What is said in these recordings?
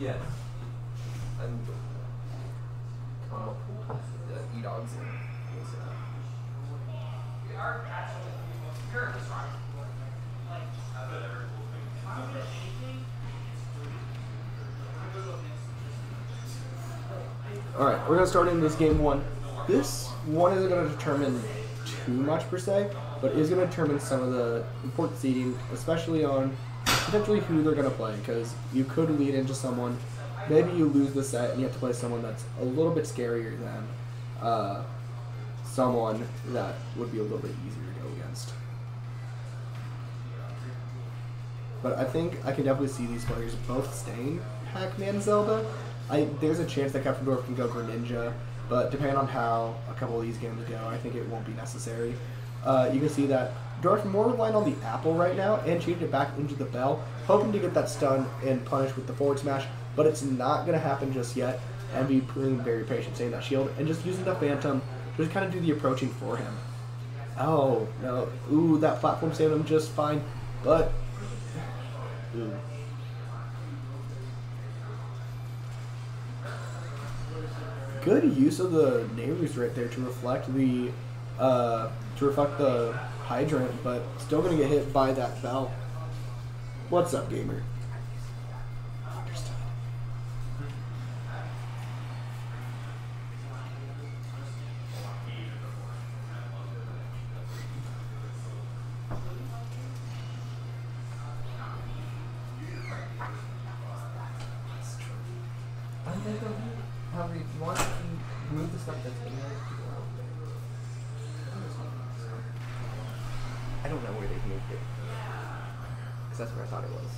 Yes. And come up with the E-Dogs and Alright, we're going to start into this game one. This one isn't going to determine too much per se, but is going to determine some of the important seeding, especially on potentially who they're going to play, because you could lead into someone, maybe you lose the set and you have to play someone that's a little bit scarier than someone that would be a little bit easier to go against. But I think I can definitely see these players both staying Pac-Man Zelda. There's a chance that Captain Dorf can go Greninja, but depending on how a couple of these games go, I think it won't be necessary. You can see that Dorf more relying on the apple right now and changed it back into the bell, hoping to get that stun and punish with the forward smash, but it's not going to happen just yet. eNVy being very patient, saving that shield, and just using the Phantom to just kind of do the approaching for him. Oh, no. Ooh, that platform saved him just fine, but... Ooh. Good use of the neighbors right there to reflect the hydrant, but still gonna get hit by that bell. What's up, gamer? Understood. However, if you want to move the stuff that's in there, I don't know where they've moved it. Because that's where I thought it was.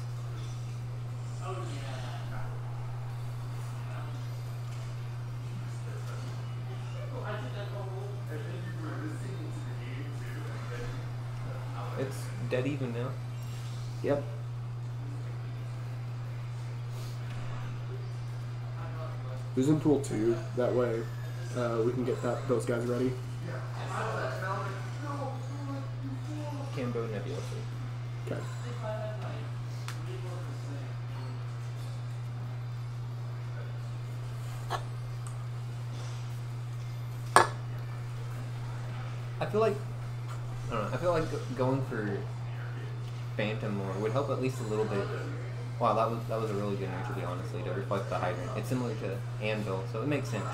It's dead even now. Yep. Who's in pool 2? That way we can get those guys ready. Cambo Nebulosa. Okay. I feel like going for Phantom more would help at least a little bit. Wow, that was a really good neutral, honestly, to reflect the hydrant. It's similar to Anvil, so it makes sense.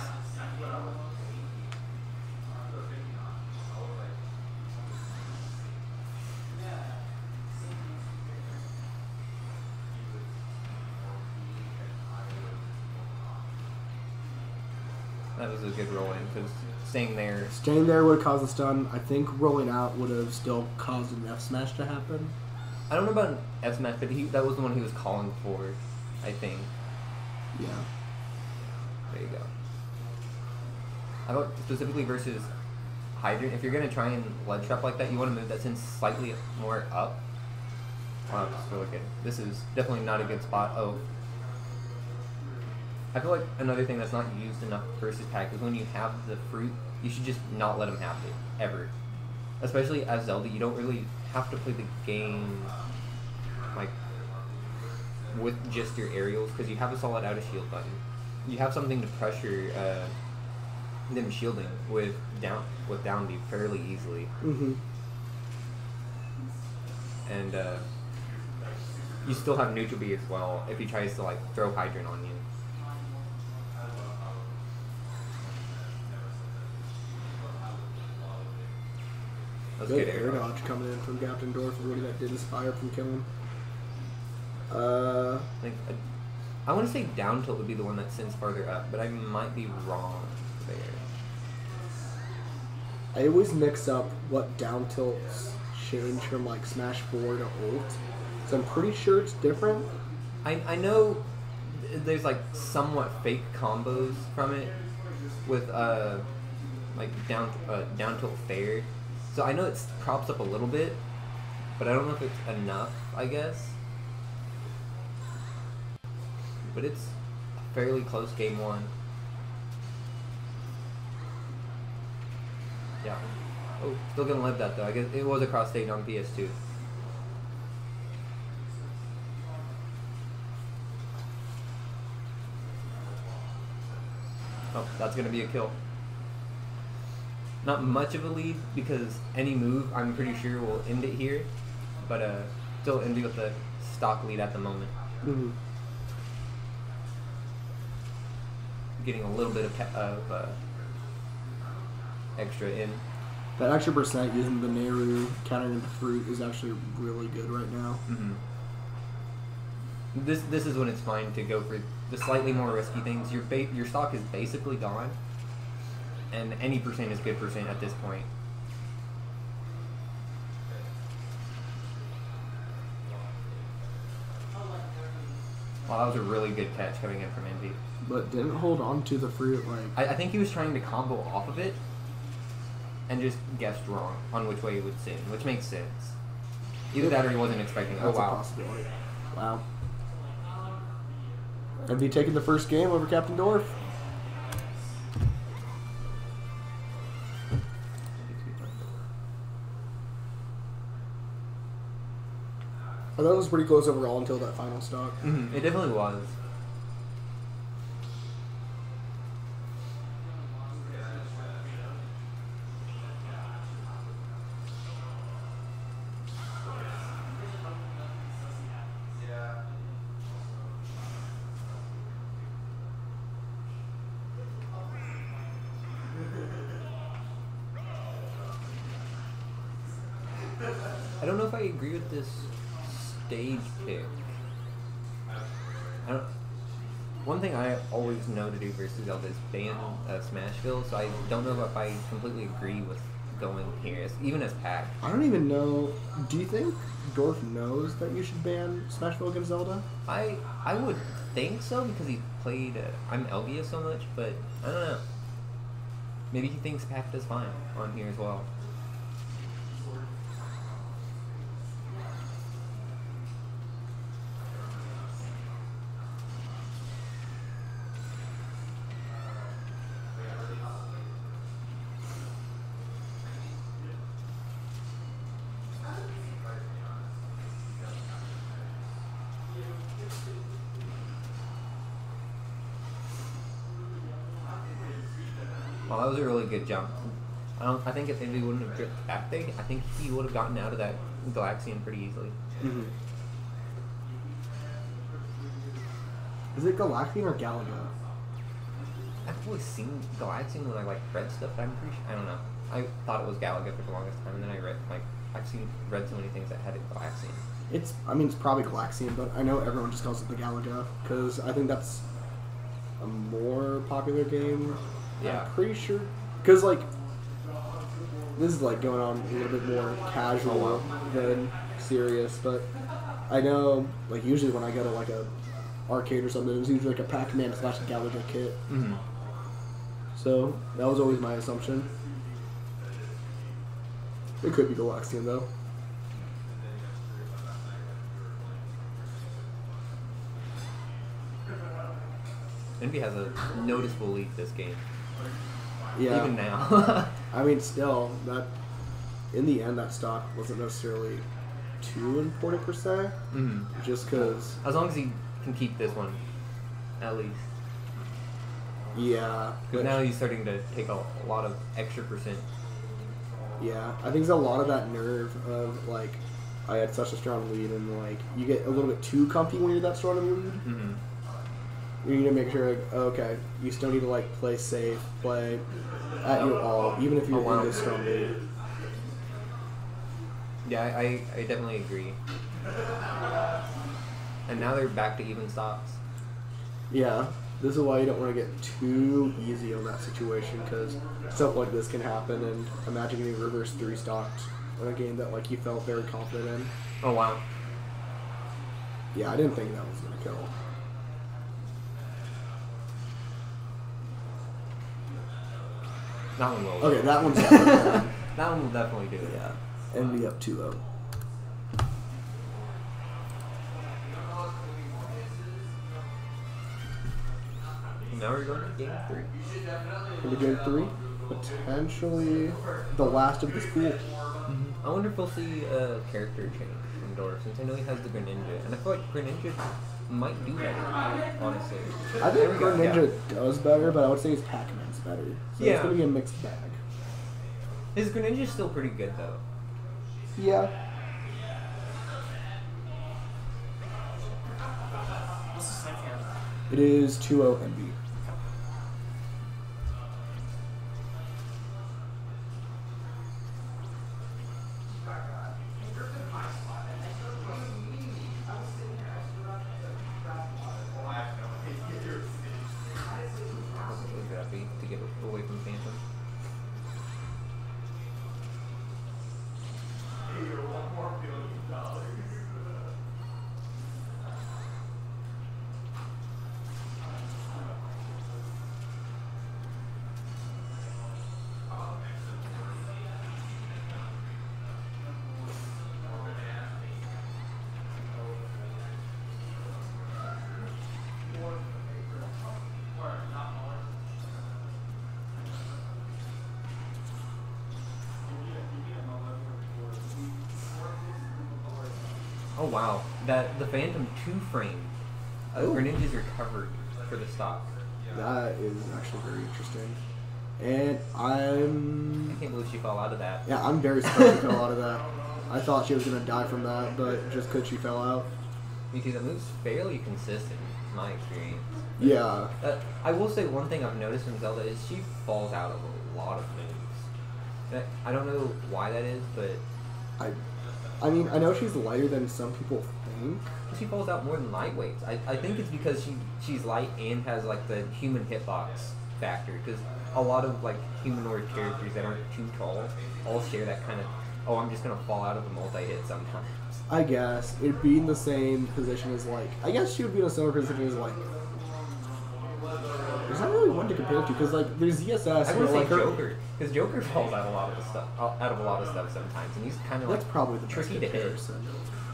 That was a good roll in, because staying there would have caused a stun. I think rolling out would have still caused an F smash to happen. I don't know about an F smash, but that was the one he was calling for, I think. Yeah. There you go. How about specifically versus Hydrant? If you're going to try and ledge trap like that, you want to move that sin slightly more up. Wow, this is really good. This is definitely not a good spot. Oh. I feel like another thing that's not used enough versus Pac is when you have the fruit, you should just not let him have it, ever. Especially as Zelda, you don't really have to play the game like with just your aerials, because you have a solid out of shield button. You have something to pressure them shielding with down B fairly easily. Mm-hmm. And you still have neutral B as well if he tries to like throw Hydrant on you. Good air dodge coming in from Captain Dorf, really that did inspire from killing. I want to say down tilt would be the one that sends farther up, but I might be wrong there. I always mix up what down tilts change from like Smash 4 to ult, so I'm pretty sure it's different. I know there's like somewhat fake combos from it with like down tilt fair. So I know it props up a little bit, but I don't know if it's enough, I guess. But it's a fairly close game one. Yeah. Oh, still gonna live that though. I guess it was a cross stage on PS2. Oh, that's going to be a kill. Not much of a lead because any move, I'm pretty sure, will end it here. But still eNVy with the stock lead at the moment. Mm-hmm. Getting a little bit of extra in. That extra percent using the Nehru countering the fruit is actually really good right now. Mm-hmm. This is when it's fine to go for the slightly more risky things. Your stock is basically gone, and any percent is good percent at this point. Well, that was a really good catch coming in from eNVy. But didn't hold on to the fruit like. I think he was trying to combo off of it, and just guessed wrong on which way he would sit, which makes sense. Either that or he wasn't expecting it. Oh, wow. A possibility. Wow. eNVy taking the first game over Captain Dorf. I thought it was pretty close overall until that final stock. Mm-hmm. It definitely was. I don't know if I agree with this stage pick. One thing I always know to do versus Zelda is ban Smashville, so I don't know if I completely agree with going here, even as pack. I don't even know. Do you think Dorf knows that you should ban Smashville against Zelda? I would think so because he played I'm eNVy so much, but I don't know. Maybe he thinks pack does fine on here as well. Well, that was a really good jump. I think if eNVy wouldn't have dripped back there, I think he would have gotten out of that Galaxian pretty easily. Mm-hmm. Is it Galaxian or Galaga? I've always seen Galaxian when I read stuff, but I'm pretty sure, I don't know. I thought it was Galaga for the longest time, and then I read I've read so many things that had it Galaxian. It's probably Galaxian, but I know everyone just calls it the Galaga because I think that's a more popular game. Yeah. I'm pretty sure because this is going on a little bit more casual than serious, but I know usually when I go to a arcade or something, it was usually a Pac-Man / Galaga kit. Mm-hmm. So that was always my assumption. It could be Galaxian though. eNVy has a noticeable lead this game. Yeah. Even now. I mean, still, that in the end, that stock wasn't necessarily too important per se. Mm-hmm. Just because. As long as he can keep this one, at least. Yeah. Because now he's starting to take a lot of extra percent. Yeah, I think it's a lot of that nerve of I had such a strong lead, and you get a little bit too comfy when you're that strong of a lead. Mm-hmm. You need to make sure, okay, you still need to play safe, play at your all, even if you're in this strong lead. Yeah, I definitely agree. And now they're back to even stocks. Yeah, this is why you don't want to get too easy on that situation, because stuff like this can happen, and imagine getting reverse 3 stocked in a game that you felt very confident in. Oh, wow. Yeah, I didn't think that was going to kill. That one will. Okay, that one's definitely That one will definitely do it. Yeah, eNVy up 2-0. Now we're going to game 3. Into game 3, potentially the last of this pool. Mm-hmm. I wonder if we'll see a character change from Dorf since I know he has the Greninja, and I feel like Greninja might do better, honestly. I think Greninja does better, but I would say his Pac-Man's better. So it's going to be a mixed bag. His Greninja's still pretty good, though. Yeah. What's the second? It is 2-0 eNVy. To get away from Phantom. Oh wow, the Phantom 2 frame. Greninja's recovered for the stock. That is actually very interesting. And I can't believe she fell out of that. Yeah, I'm very surprised she fell out of that. I thought she was going to die from that, but just because she fell out. Because it moves fairly consistent, in my experience. Yeah. I will say one thing I've noticed in Zelda is she falls out of a lot of moves. I don't know why that is, but... I mean, I know she's lighter than some people think. She falls out more than lightweights. I think it's because she's light and has like the human hitbox factor. Because a lot of like humanoid characters that aren't too tall all share that kind of, oh, I'm just gonna fall out of a multi-hit sometimes. I guess it'd be in the same position as like, I guess she would be in a similar position as like. There's not really one to compare to because like there's ZSS. I would say like Joker, because Joker falls out of a lot of stuff sometimes, and he's kind of like that's probably the tricky best to hit.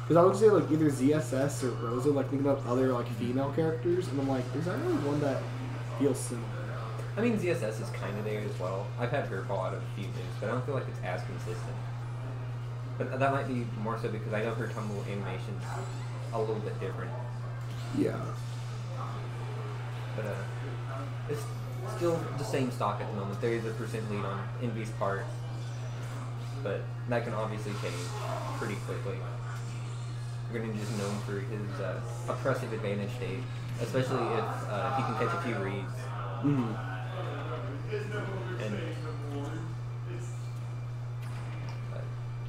Because I would say like either ZSS or Rosa, like thinking of other like female characters, and I'm like, there's not really one that feels similar. I mean, ZSS is kind of there as well. I've had her fall out of a few moves, but I don't feel like it's as consistent. But that might be more so because I know her tumble animation's a little bit different. Yeah. But it's still the same stock at the moment. There is a % lead on eNVy's part, but that can obviously change pretty quickly. Greninja's known for his oppressive advantage state, especially if he can catch a few reads. Mm-hmm. And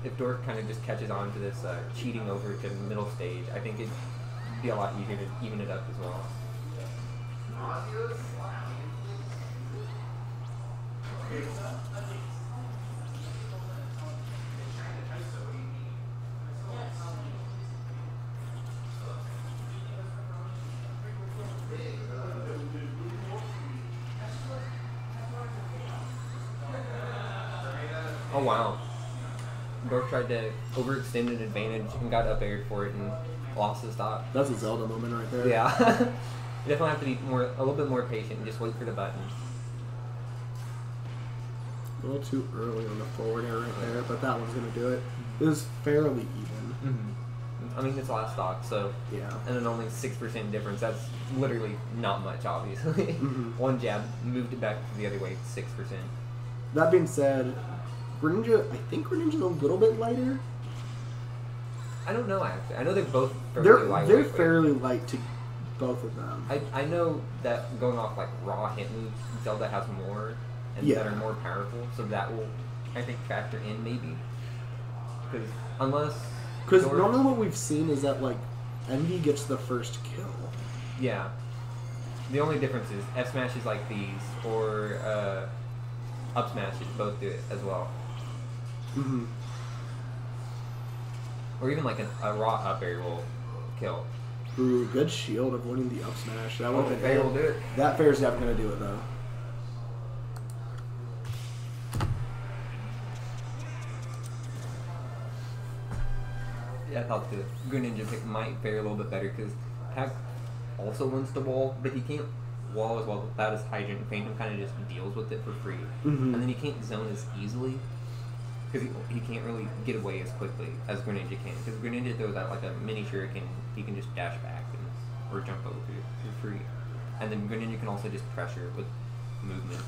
if Dorf kind of just catches on to this cheating over to middle stage, I think it'd be a lot easier to even it up as well. Oh wow. Dorf tried to overextend an advantage and got up aired for it and lost the stock. That's a Zelda moment right there. Yeah. You definitely have to be a little bit more patient and just wait for the button. A little too early on the forward air right there, but that one's going to do it. It was fairly even. Mm-hmm. I mean, it's last stock, so... Yeah. And then only 6% difference. That's literally not much, obviously. Mm-hmm. One jab moved it back the other way, 6%. That being said, Greninja, I think Greninja's a little bit lighter. I don't know, actually. I know they're both fairly lightweight. They're fairly light to both of them. I know that going off, like, raw hit moves, Zelda has more, and that are more powerful, so that will, I think, factor in, maybe. Because Because normally what we've seen is that, like, eNVy gets the first kill. Yeah. The only difference is F smashes like these, or up smashes both do it as well. Mm-hmm. Or even like a raw up air will kill. Ooh, good shield avoiding the up smash. That would have been fair will do it. That fair's never going to do it, though. Yeah, I thought the Greninja pick might fare a little bit better because Capt also wants to wall, but he can't wall as well without his hydrant. Phantom kind of just deals with it for free. Mm-hmm. And then he can't zone as easily. because he can't really get away as quickly as Greninja can. Because Greninja throws out like a mini shuriken, he can just dash back or jump over for free. And then Greninja can also just pressure with movement.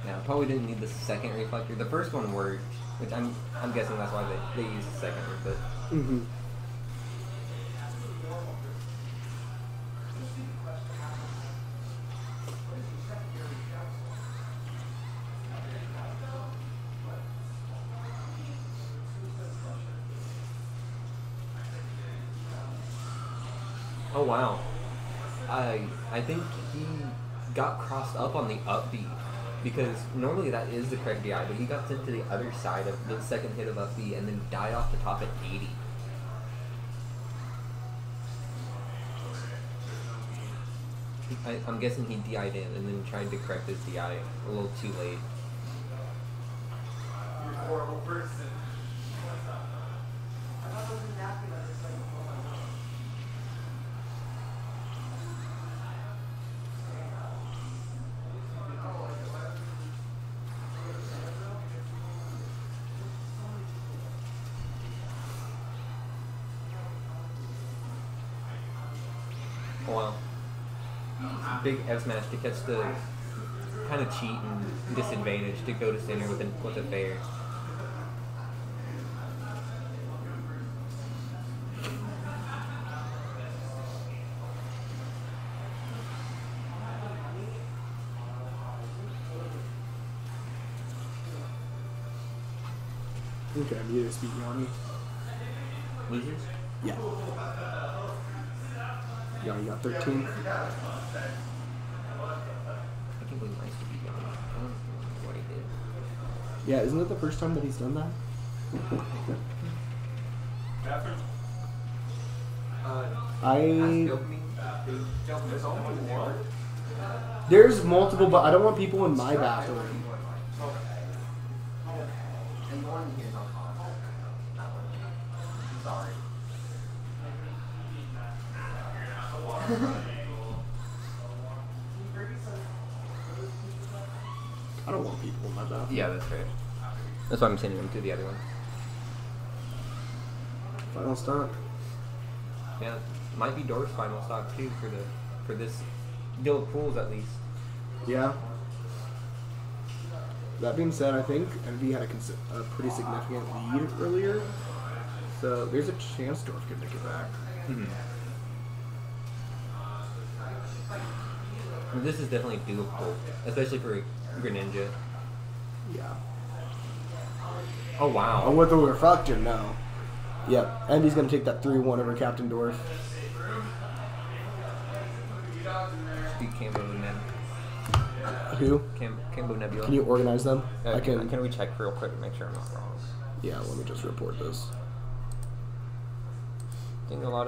Now, probably didn't need the second reflector. The first one worked, which I'm guessing that's why they used the second one, but... Mm-hmm. Oh, wow. I think he got crossed up on the up B. Because normally that is the correct DI, but he got sent to the other side of the second hit of up B and then died off the top at 80. I'm guessing he DI'd in and then tried to correct his DI a little too late. You're a horrible person. Oh, wow. Big F smash to catch the kind of cheat and disadvantage to go to center with a fair. Okay, I'm either speaking on me. Losers? Yeah. Yeah, you got 13. I can't believe Nice to be gone. I don't know what he did. Yeah, isn't it the first time that he's done that? Bathroom? There's only one? There's multiple, but I don't want people in my bathroom. And the one here is on top. That one. Sorry. I don't want people in my bathroom. Yeah, that's fair. That's why I'm sending them to the other one. Final stock. Yeah, might be Dorf's final stock too for this deal of pools at least. Yeah. That being said, I think eNVy had a pretty significant lead earlier, so there's a chance Dorf could make it back. Mm-hmm. This is definitely doable, especially for Greninja. Yeah. Oh wow. Oh, with the reflector, no. Yep, eNVy's gonna take that 3-1 over Captain Dorf. Speak Cambo and then Who? Cambo Nebula. Can you organize them? I can. Can we check real quick to make sure I'm not wrong? Yeah, let me just report this. I think a lot of